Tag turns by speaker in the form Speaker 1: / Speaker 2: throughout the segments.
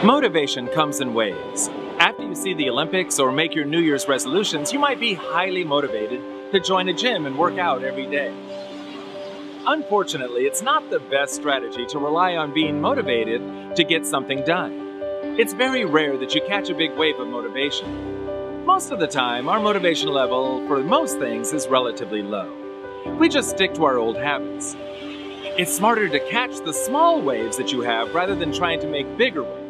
Speaker 1: Motivation comes in waves. After you see the Olympics or make your New Year's resolutions, you might be highly motivated to join a gym and work out every day. Unfortunately, it's not the best strategy to rely on being motivated to get something done. It's very rare that you catch a big wave of motivation. Most of the time, our motivation level for most things is relatively low. We just stick to our old habits. It's smarter to catch the small waves that you have rather than trying to make bigger waves.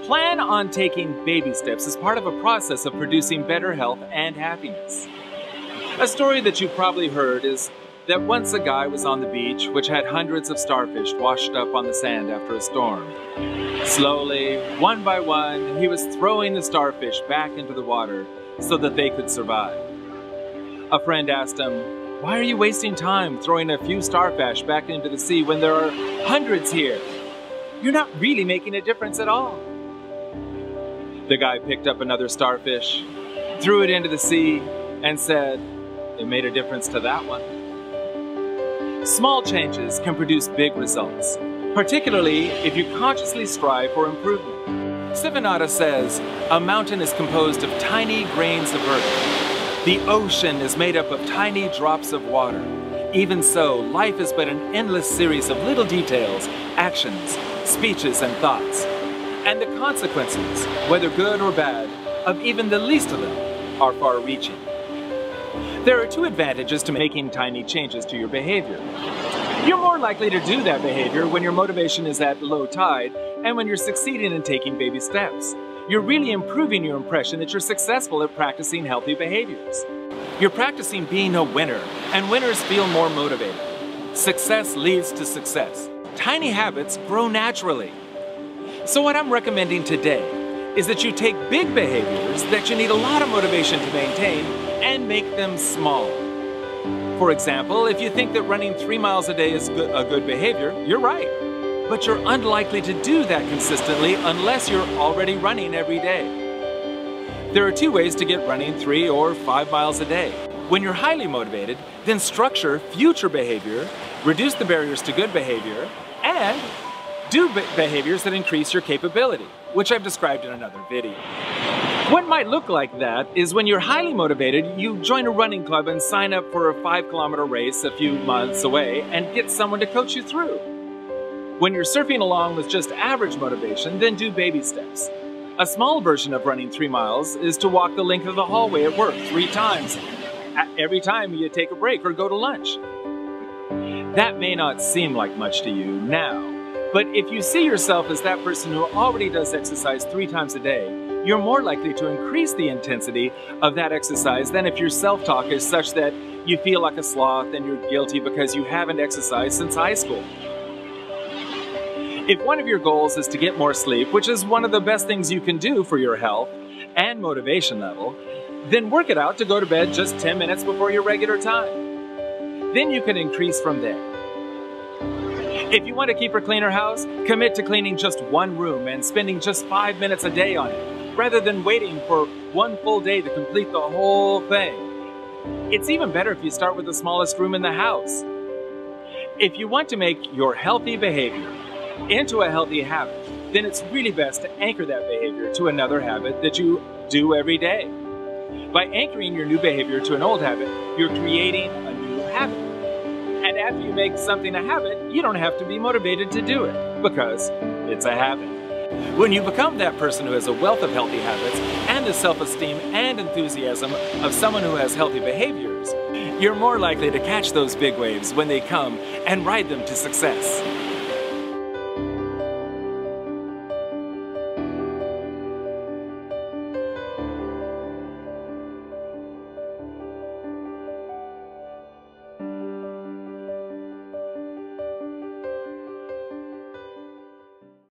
Speaker 1: Plan on taking baby steps as part of a process of producing better health and happiness. A story that you've probably heard is that once a guy was on the beach which had hundreds of starfish washed up on the sand after a storm. Slowly, one by one, he was throwing the starfish back into the water so that they could survive. A friend asked him, "Why are you wasting time throwing a few starfish back into the sea when there are hundreds here? You're not really making a difference at all." The guy picked up another starfish, threw it into the sea, and said, "It made a difference to that one." Small changes can produce big results, particularly if you consciously strive for improvement. Sivanata says, "A mountain is composed of tiny grains of earth. The ocean is made up of tiny drops of water. Even so, life is but an endless series of little details, actions, speeches, and thoughts. And the consequences, whether good or bad, of even the least of them are far-reaching." There are two advantages to making tiny changes to your behavior. You're more likely to do that behavior when your motivation is at low tide and when you're succeeding in taking baby steps. You're really improving your impression that you're successful at practicing healthy behaviors. You're practicing being a winner, and winners feel more motivated. Success leads to success. Tiny habits grow naturally. So what I'm recommending today is that you take big behaviors that you need a lot of motivation to maintain and make them small. For example, if you think that running 3 miles a day is a good behavior, you're right. But you're unlikely to do that consistently unless you're already running every day. There are two ways to get running 3 or 5 miles a day. When you're highly motivated, then structure future behavior, reduce the barriers to good behavior, and do behaviors that increase your capability, which I've described in another video. What might look like that is when you're highly motivated, you join a running club and sign up for a 5-kilometer race a few months away and get someone to coach you through. When you're surfing along with just average motivation, then do baby steps. A small version of running 3 miles is to walk the length of the hallway at work 3 times, every time you take a break or go to lunch. That may not seem like much to you now, but if you see yourself as that person who already does exercise 3 times a day, you're more likely to increase the intensity of that exercise than if your self-talk is such that you feel like a sloth and you're guilty because you haven't exercised since high school. If one of your goals is to get more sleep, which is one of the best things you can do for your health and motivation level, then work it out to go to bed just 10 minutes before your regular time. Then you can increase from there. If you want to keep a cleaner house, commit to cleaning just one room and spending just 5 minutes a day on it, rather than waiting for one full day to complete the whole thing. It's even better if you start with the smallest room in the house. If you want to make your healthy behavior into a healthy habit, then it's really best to anchor that behavior to another habit that you do every day. By anchoring your new behavior to an old habit, you're creating a new habit. And after you make something a habit, you don't have to be motivated to do it, because it's a habit. When you become that person who has a wealth of healthy habits and the self-esteem and enthusiasm of someone who has healthy behaviors, you're more likely to catch those big waves when they come and ride them to success.